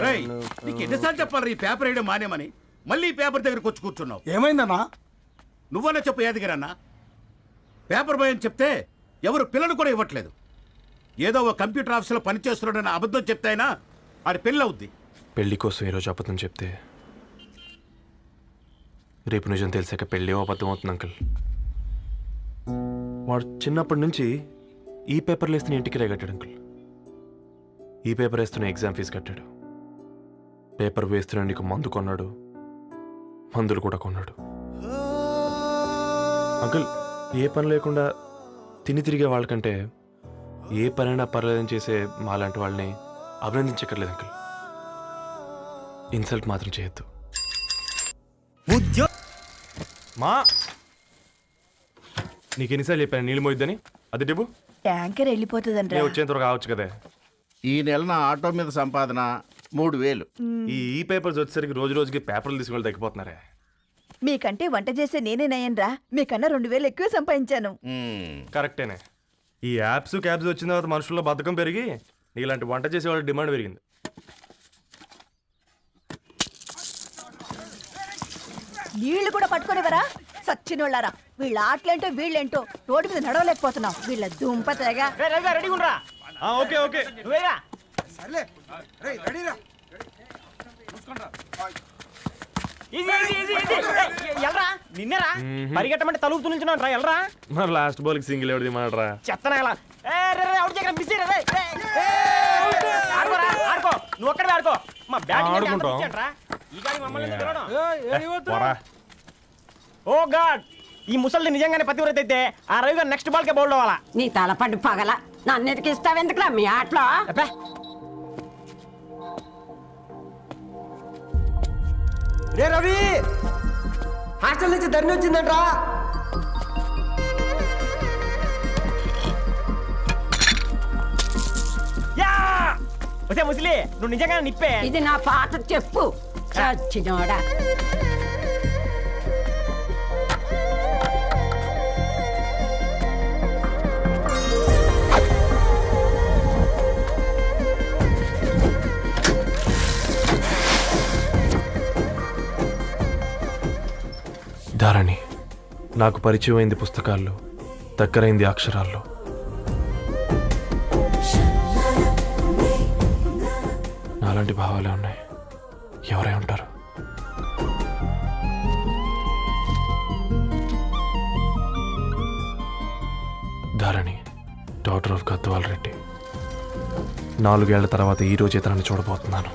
రేయ్, నీకు ఎన్నిసార్లు చెప్పాలి ఈ పేపర్ వేయడం మానేమని? మళ్ళీ ఈ పేపర్ దగ్గరికి వచ్చి కూర్చున్నావు. ఏమైందన్నా? నువ్వన్నా చెప్పు యాదగిరన్నా. పేపర్ బాయ్ అని చెప్తే ఎవరు పిల్లలు కూడా ఇవ్వట్లేదు. ఏదో ఒక కంప్యూటర్ ఆఫీసులో పనిచేస్తున్నాడని అబద్ధం చెప్తే అయినా ఆడి పెళ్ళి అవుద్ది. పెళ్లి కోసం ఈరోజు అబద్ధం చెప్తే రేపు నిజం తెలిసాక పెళ్ళి అబద్ధం అవుతుంది అంకుల్. వాడు చిన్నప్పటి నుంచి ఈ పేపర్లు వేస్తున్న ఇంటికి కట్టాడు అంకుల్. ఈ పేపర్ వేస్తున్న ఎగ్జామ్ ఫీజు కట్టాడు. పేపర్ వేస్తున్న నీకు మందు కొన్నాడు, మందులు కూడా కొన్నాడు. అంకుల్, ఏ పని లేకుండా తిని తిరిగే వాళ్ళకంటే ఏ పనైనా పర్లేదని చేసే మాలాంటి వాళ్ళని అభినందించక్కర్లేదు అంకుల్. ఇన్సల్ట్ మాత్రం చేయొద్దు. మా నీకు ఎన్నిసార్లు చెప్పాను నీళ్ళు మోయిద్దని? అది డిబు ట్యాంకర్ వెళ్ళిపోతుందంట. వచ్చేంత వరకు కావచ్చు కదా. ఈ నెల నా ఆటో మీద సంపాదన 3000. ఈ పేపర్స్ వచ్చేసరికి రోజు రోజుకి పేపర్లు తీసుకుని తగ్గిపోతున్నారే. మీకంటే వంట చేసే నేనే నయ్యన్రా. మీకన్నా 2000 ఎక్కువ సంపాదించాను. కరెక్టేనే. ఈ యాప్స్ క్యాబ్స్ వచ్చిన తర్వాత మనుషుల్లో బద్ధకం పెరిగి ఇలాంటి వంట చేసే వాళ్ళ డిమాండ్ పెరిగింది. నీళ్లు కూడా పట్టుకునేవరా సచ్చినోళ్ళారా. వీళ్ళ ఆటలేంటో వీళ్ళేంటో రోడ్డు మీద నడవలేకపోతున్నాం. వీళ్ళ దుంప తెగ. ఓకే ఓకే నిన్నరా పరిగెట్టమంటే తలుపు తులించున్నా ఎల్రా. మరి లాస్ట్ బాల్ కి సింగిల్ ఎవరిది మాడరా? చెత్తనా ఎలా ఆడుకో, నువ్వు ఒక్కడే ఆడుకో. మా బ్యాటింగ్ ఓ గాడ్, ఈ ముసలి నిజంగానే పతివ్రత అయితే ఆ రవి గారు నెక్స్ట్ బాల్ కే బౌల్డ్ అవ్వాలా. నీ తలపండు పగల నన్నిటికి ఇస్తావెందుకురా మీ ఆటలో? రే రవి, హాస్టల్ నుంచి ధరణి వచ్చిందంట్రా. వసే ముసలి, నువ్వు నిజంగానే నిప్పే. ఇది నా పాట చెప్పు చచ్చినోడా. ధారణి నాకు పరిచయం అయింది పుస్తకాల్లో, దగ్గరైంది అక్షరాల్లో. నాలాంటి భావాలే ఉన్నాయి. ఎవరై ఉంటారు? Dharani, daughter of Gadwal Reddy. 4 ఏళ్ల తర్వాత ఈ రోజు ఇతరాన్ని చూడబోతున్నాను.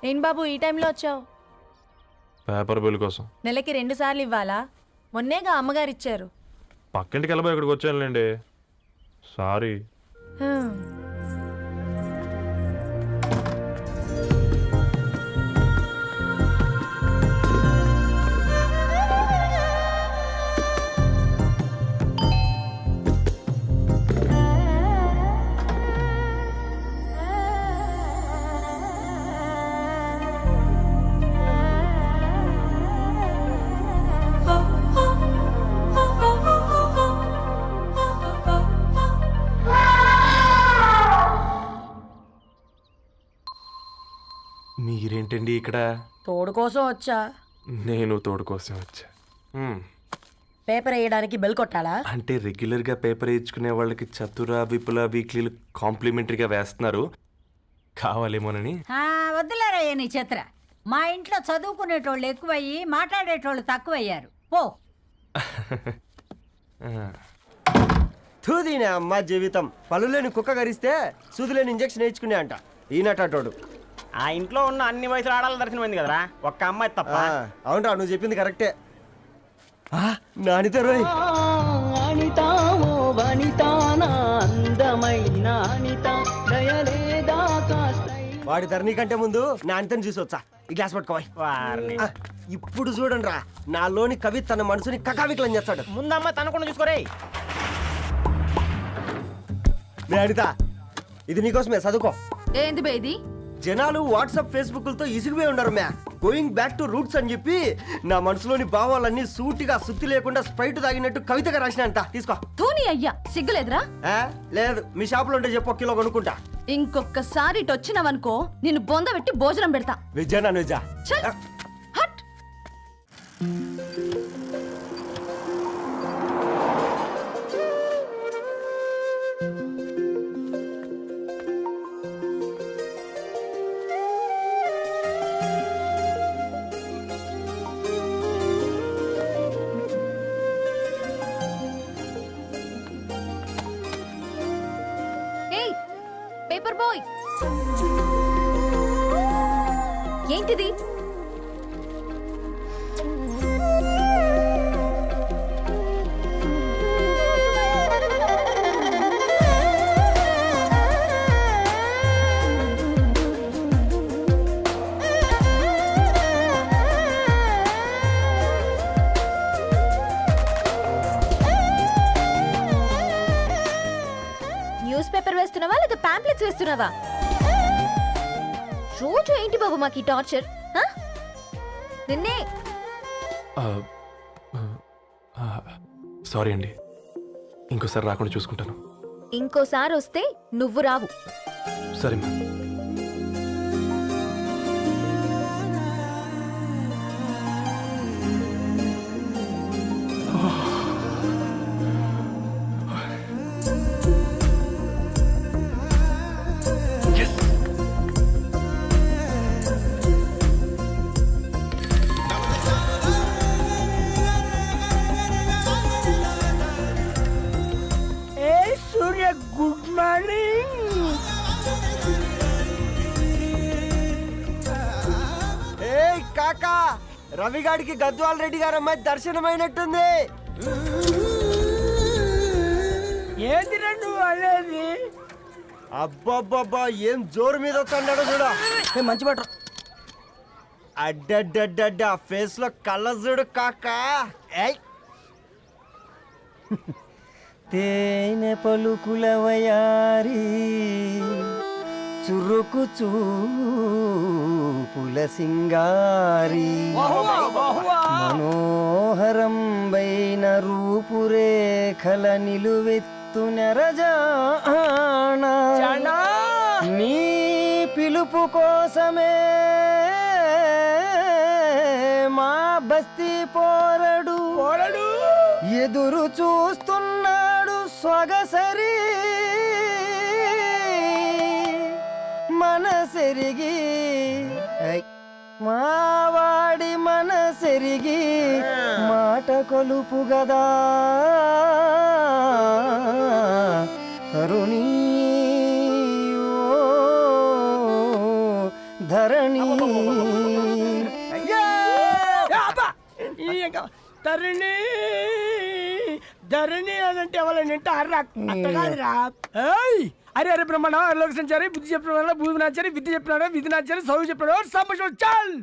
ఏం బాబు ఈ టైంలో వచ్చావు? పేపర్ బిల్ కోసం. నెలకి 2 సార్లు ఇవ్వాలా? మొన్నేగా అమ్మగారు ఇచ్చారు. పక్కింటికి వెళ్ళబోయి ఇక్కడికి వచ్చానులేండి. సారీ. మీరేంటండి ఇక్కడ? తోడు కోసం వచ్చా. నేను తోడు కోసం వచ్చా. పేపర్ వేయడానికి బెల్ కొట్టాలా? అంటే రెగ్యులర్గా పేపర్ వేయించుకునే వాళ్ళకి చతుర విపుల వీక్లీలు కాంప్లిమెంటరీగా వేస్తున్నారు, కావాలేమోనని. వద్దులేరయ్య నీ చిత్ర. మా ఇంట్లో చదువుకునేటోళ్ళు ఎక్కువయ్యి మాట్లాడేటోళ్ళు తక్కువయ్యారు. పో. తూదీనే అమ్మ జీవితం. పళ్ళులేని కుక్క గరిస్తే సూదులేని ఇంజక్షన్ వేయించుకునే అంట ఈనటోడు. ఆ ఇంట్లో ఉన్న అన్ని వయసుల ఆడాల దర్శనమైంది కదరా, ఒక్క అమ్మాయి తప్ప. అవునరా, నువ్వు చెప్పింది కరెక్టే. నానిత రోయ్ వాడి ధరణి కంటే ముందు నానితని చూసి వచ్చా. ఈ గ్లాస్ పట్టుకోవాలి. ఇప్పుడు చూడండి రా, నాలోని కవి తన మనసుని కకావికలం చేస్తాడు. ముందమ్మ తనకుండా చూసుకోరే. అనిత, ఇది నీకోసమే, చదువుకో. ఏంది బేది? జనాలు వాట్సాప్ ఫేస్బుక్లతో ఇసిగిపోయి ఉన్నారు మ్యా. గోయింగ్ బ్యాక్ టు రూట్స్ అని చెప్పి నా మనసులోని భావాలన్నీ సూటిగా సుత్తి లేకుండా స్ప్రైట్ తాగినట్టు కవితగా రాసినంట. తీసుకో. తూని అయ్యా, సిగ్గులేదురా? లేదు, మీ షాపులో ఉంటే చెప్పు, 1 కిలో కొనుక్కుంటా. ఇంకొకసారి ఇటు వచ్చినావనుకో నిన్ను బొంద పెట్టి భోజనం పెడతా. వెజ్జా నాన్ వెజ్జా? చల్, హట్. పేపర్ బాయ్, ఏంటిది? న్యూస్ పేపర్ వేస్తున్నావా లేదా పాంప్లెట్స్ వేస్తున్నావా? రోజు ఏంటి బాబు మాకు ఈ టార్చర్? నిన్నే. సారీ అండి, ఇంకోసారి రాకుండా చూసుకుంటాను. ఇంకోసారి వస్తే నువ్వు రావు. సరే మ్యామ్. Good morning. ఏ కాకా, రవిగాడికి గద్వాల్ రెడ్డి గారు అమ్మాయి దర్శనమైనట్టుంది. ఏంటి నువ్వు అనేది? అబ్బబ్బబ్బా, ఏం జోరు మీద వస్తున్నాడో చూడ. మంచి బట్ట. అడ్డడ్డడ్డ ఫేస్ లో కళ్ళ చూడు కాకా. తేనె పలుకుల వయారి చురుకు చూపుల సింగారి మనోహరం బైన రూపురేఖల నిలువెత్తు నెరజానా నీ పిలుపు కోసమే మా బస్తీ పోరడు ఎదురు చూస్తున్నాడు సొగసరి మనసెరిగి మావాడి మనసెరిగి మాట కొలుపు గదా తరుణీ ధరణి. ధరణి ధరణి అదంటే ఎవరైనా అట్ట కాదురా. అరే అరే బ్రహ్మణ లోక సంచారి బుద్ధి చెప్పిన బుద్ధి నాచారి విద్య చెప్పినాడు విధి నాచారి చదువు చెప్పినాడు సంభాషణ చాల్.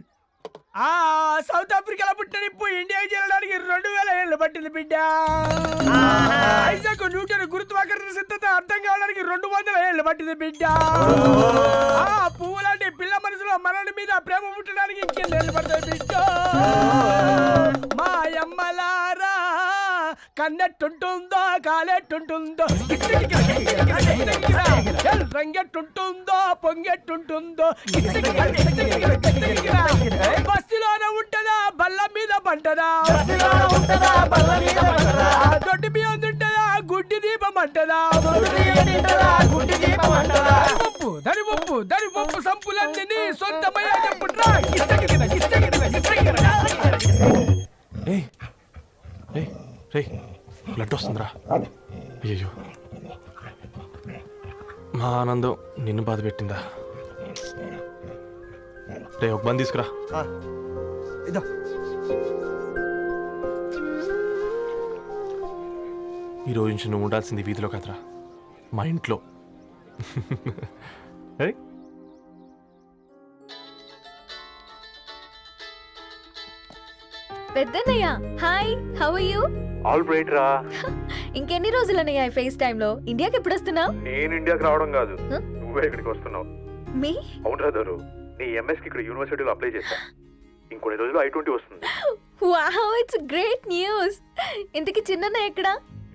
సౌత్ ఆఫ్రికాలో పుట్టిన ఇప్పుడు ఇండియాకి చేరడానికి 2000 ఏళ్ళు పట్టింది బిడ్డ. ఐజాక్ న్యూటన్ గురుత్వాకర్షణ సిద్ధత అర్థం కావడానికి 200 ఏళ్ళు పట్టింది బిడ్డ. పువ్వు లాంటి పిల్ల మనసులో మరణి మీద ప్రేమ పుట్టడానికి ఇంకేళ్ళు పడతాయి బిడ్డ. మా అమ్మలారా కన్నెట్టుంటుందో కాలెట్టుంటుందో రంగెట్టుంటుందో పొంగెట్టుంటుందో బస్తిలోనే ఉంటుందా బల్ల మీద అంటదా దొడ్డి బియ్యం తింటదా గుడ్డి దీపం అంటదా దరి పప్పు సంపులన్నీ సొంతమయ్యా చెప్పుట్రా ఏయ్ ఏయ్ రే బ్లడ్ వస్తుందిరా అయ్యో మా ఆనందం నిన్ను బాధ పెట్టిందా రే ఒక బంద్ తీసుకురా ఈ రోజు నుంచి నువ్వు ఉండాల్సింది వీధిలో కదరా మా ఇంట్లో ఏయ్ పెద్దన్నయ్య hi how are you all right రా ఇంకెన్ని రోజులన్నయ్య ఈ ఫేస్ టైమ్ లో ఇండియాకి ఎప్పుడు వస్తున్నావు నేను ఇండియాకి రావడం కాదు నువ్వే ఇక్కడికి వస్తున్నావు మీ అవునరా దరు నీ ఎంఎస్కి ఇక్కడ యూనివర్సిటీలో అప్లై చేశా ఇంకొన్ని రోజులు I-20 వస్తుంది వావ్ ఇట్స్ గ్రేట్ న్యూస్ ఇంతకి చిన్నన్నయ్య ఎక్కడ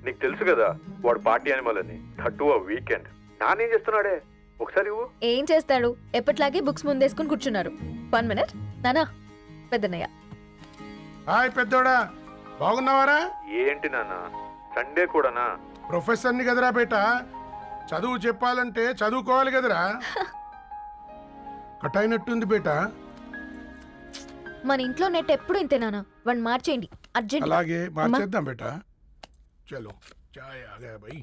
నీకు తెలుసు కదా వాడు పార్టీ అనిమల్ అని థర్టూ ఆ వీకెండ్ నానేం చేస్తున్నాడే ఒకసారి ఇవ్వు ఏం చేస్తాడు ఎప్పట్లాగే బుక్స్ ముందేసుకుని కూర్చున్నారు 1 మినిట్ నానా పెద్దన్నయ్య హాయ్ పెద్దోడా బాగున్నావారా? ఏంటి నాన్న సండే కూడానా ప్రొఫెసర్ని కదరా బేట, చదువు చెప్పాలంటే చదువుకోవాలి కదరా. కట్ అయినట్టుంది బేట. మన ఇంట్లో నెట్ ఎప్పుడు ఇంతే నానా వన్ మార్చేయండి అర్జెంట్. అలాగే మార్చేద్దాం బేట. చలో చాయ్ ఆగా భయ్.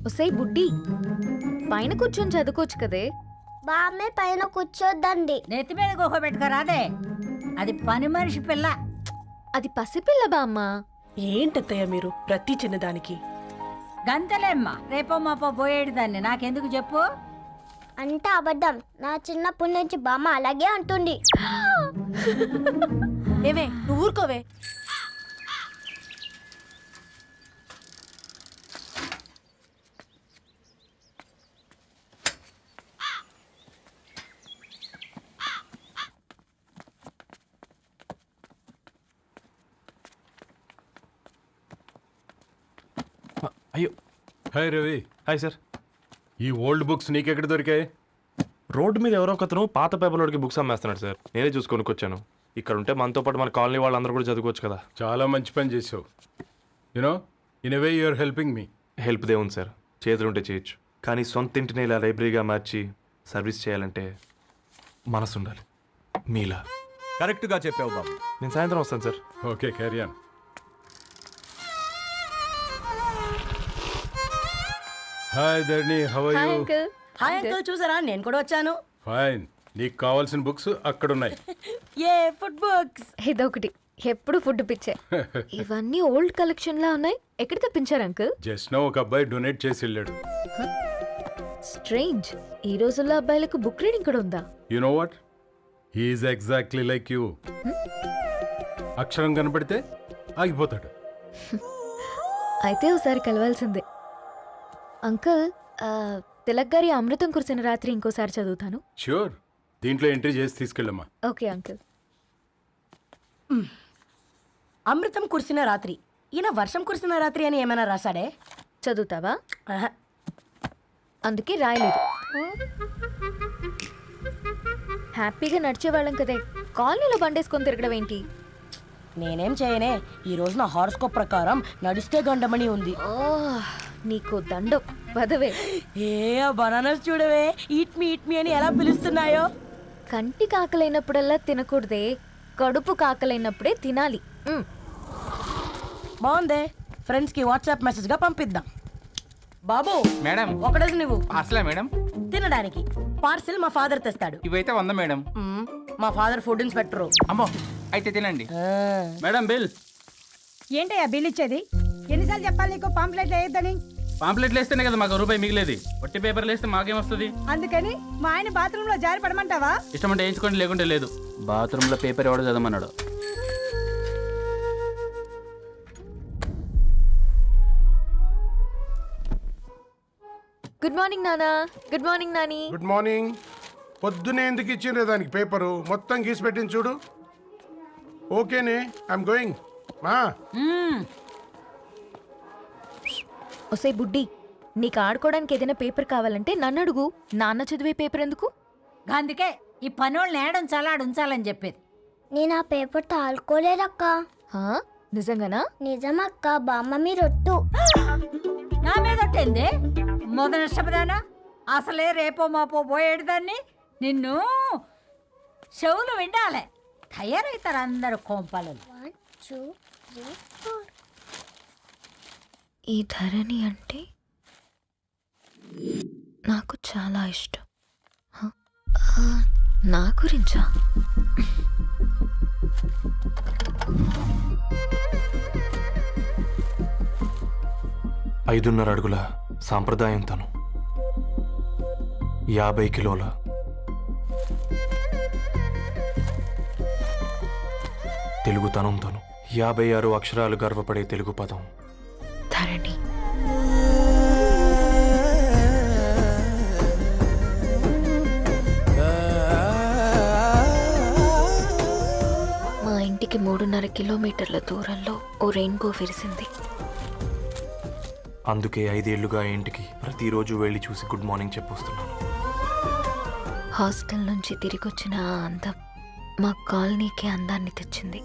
ఒసై బుడ్డి పైన కూర్చొని చదువుకోవచ్చు కదే. బామ్మే పైన కూర్చోద్దండి. నెత్తి మీద గుహ పెట్టుకోరాదే, అది పని మనిషి పిల్ల. అది పసిపిల్ల బామ్మ. ఏంటత్తయ్య మీరు ప్రతి చిన్నదానికి గంతలేమ్మా, రేపో మాపో పోయేడు దాన్ని నాకెందుకు చెప్పు. అంటే అబద్ధం, నా చిన్నప్పటి నుంచి బామ్మ అలాగే అంటుంది. ఏవే నువ్వు ఊరుకోవే. అయ్యో హాయ్ రవి. Hi sir. ఈ ఓల్డ్ బుక్స్ నీకెక్కడ దొరికాయి? రోడ్డు మీద ఎవరో ఒకతను పాత పేపర్లోకి బుక్స్ అమ్మేస్తున్నాడు సార్. నేనే చూసుకొని వచ్చాను. ఇక్కడ ఉంటే మనతో పాటు మన కాలనీ వాళ్ళందరూ కూడా చదువుకోవచ్చు కదా. చాలా మంచి పని చేసావు. You know in a way you are helping me. Help దేవుంది సార్, చేతులుంటే చేయొచ్చు. కానీ సొంత ఇంటిని ఇలా లైబ్రరీగా మార్చి సర్వీస్ చేయాలంటే మనసు ఉండాలి మీలా. కరెక్ట్గా చెప్పావు బాబు. నేను సాయంత్రం వస్తాను sir. Okay carry on. Hi Dharni, how are hi you? Uncle. Hi uncle, చూసారా నేను కూడా వచ్చాను. ఫైన్. నీకు కావాల్సిన బుక్స్ అక్కడ ఉన్నాయి. ఏ ఫుడ్ బుక్స్. ఇదొకటి ఎప్పుడు ఫుడ్ పిచ్చే. ఇవన్నీ ఓల్డ్ కలెక్షన్ లా ఉన్నాయి. ఎక్కడ తెప్పించారు అంకుల్? జస్ట్ నో ఒక అబ్బాయి డొనేట్ చేసి వెళ్ళాడు. స్ట్రేంజ్, ఈ రోజుల్లో అబ్బాయిలకు బుక్ రీడింగ్ కూడా ఉందా? You know what, he's exactly like you. అక్షరం కనపడితే ఆగిపోతాడు. అయితే ఒకసారి కలవాల్సిందే. అంకుల్, తిలక్ గారి అమృతం కురిసిన రాత్రి ఇంకోసారి చదువుతాను. ష్యూర్, దీంట్లో ఎంట్రీ చేసి తీసుకెళ్ళమ్మా. Okay uncle. అమృతం కురిసిన రాత్రి, ఈయన వర్షం కురిసిన రాత్రి అని ఏమైనా రాశాడే? చదువుతావా? ఆహా. అందుకే రాయలేదు. హ్యాపీగా నడిచేవాళ్ళం కదే, కాలనీలో బండేసుకొని తిరగడం ఏంటి? నేనేం చేయనే, ఈ రోజు నా హారోస్కోప్ ప్రకారం నడిస్తే గండమణి ఉంది. ఓ నీకు దండం పదవే. ఏ బనానాస్ చూడవే, ఈట్ మీ అని ఎలా పిలుస్తున్నాయో. కంటి కాకలైనప్పుడల్లా తినకూడదే, కడుపు కాకలైనప్పుడే తినాలి. బాగుందే, ఫ్రెండ్స్ కి వాట్సాప్ మెసేజ్ గా పంపిద్దాం. బాబు మేడం ఒకటేసి నువ్వు అసలే మేడం తినడానికి పార్సిల్ మా ఫాదర్ తెస్తాడు. ఇవైతే 100 మేడం. మా ఫాదర్ ఫుడ్ ఇన్స్పెక్టర్. అమ్మో అయితే తినండి మేడం. బిల్ ఏంటయ్యా బిల్ ఇచ్చేది? ఎన్నిసార్లు చెప్పాలి నీకు పాంప్లెట్ వేయొద్దని? పాంప్లెట్లు వేస్తేనే కదా మాకు రూపాయి మిగిలేది. వట్టి పేపర్లు వేస్తే మాకేమొస్తుంది? అందుకని మా ఆయన బాత్రూమ్ లో జారి పడమంటావా? ఇష్టమంటే వేయించుకోండి, లేకుంటే లేదు. బాత్రూంలో పేపర్ ఎవడో చదవమన్నాడు. గుడ్ మార్నింగ్ నానా. Good morning Nani. Good morning. పొద్దునే ఎందుకు ఇచ్చిండ్రే దానికి పేపరు? మొత్తం గీసి పెట్టింది చూడు. ఓకేనే, ఐఎమ్ గోయింగ్. మా ఒసే బుడ్డి, నీకు ఆడుకోవడానికి ఏదైనా పేపర్ కావాలంటే నన్ను అడుగు. నాన్న చదివే పేపర్ ఎందుకు? అందుకే ఈ పనోళ్ళని ఏడుంచాలని చెప్పేది. నేను ఆ పేపర్ తాలుకోలేదక్క. హా? నిజంగానా? నిజమక్క, బామ్మ మీరొట్టు. నా మీద ఒట్టేంది మొదటి నష్టపదానా? అసలే రేపో మాపో పోయేడు దాన్ని. నిన్ను చెవులు వినాలే. తయారవుతారు అందరు కోంపాలు. 1 2 3 4. ఈ ధరణి అంటే నాకు చాలా ఇష్టం. హ? నా గురించా? 5.5 అడుగుల సాంప్రదాయం తను, 50 కిలోల తెలుగుతనం తను, 56 అక్షరాలు గర్వపడే తెలుగు పదం ధరణి. మా ఇంటికి 3.5 కిలోమీటర్ల దూరంలో ఓ రెయిన్బో విరిసింది. అందుకే 5 ఏళ్లుగా ఇంటికి ప్రతిరోజు వెళ్ళి చూసి గుడ్ మార్నింగ్ చెప్పొస్తున్నాను. హాస్టల్ నుంచి తిరిగొచ్చిన ఆ అందం మా కాలనీకి అందాన్ని తెచ్చింది.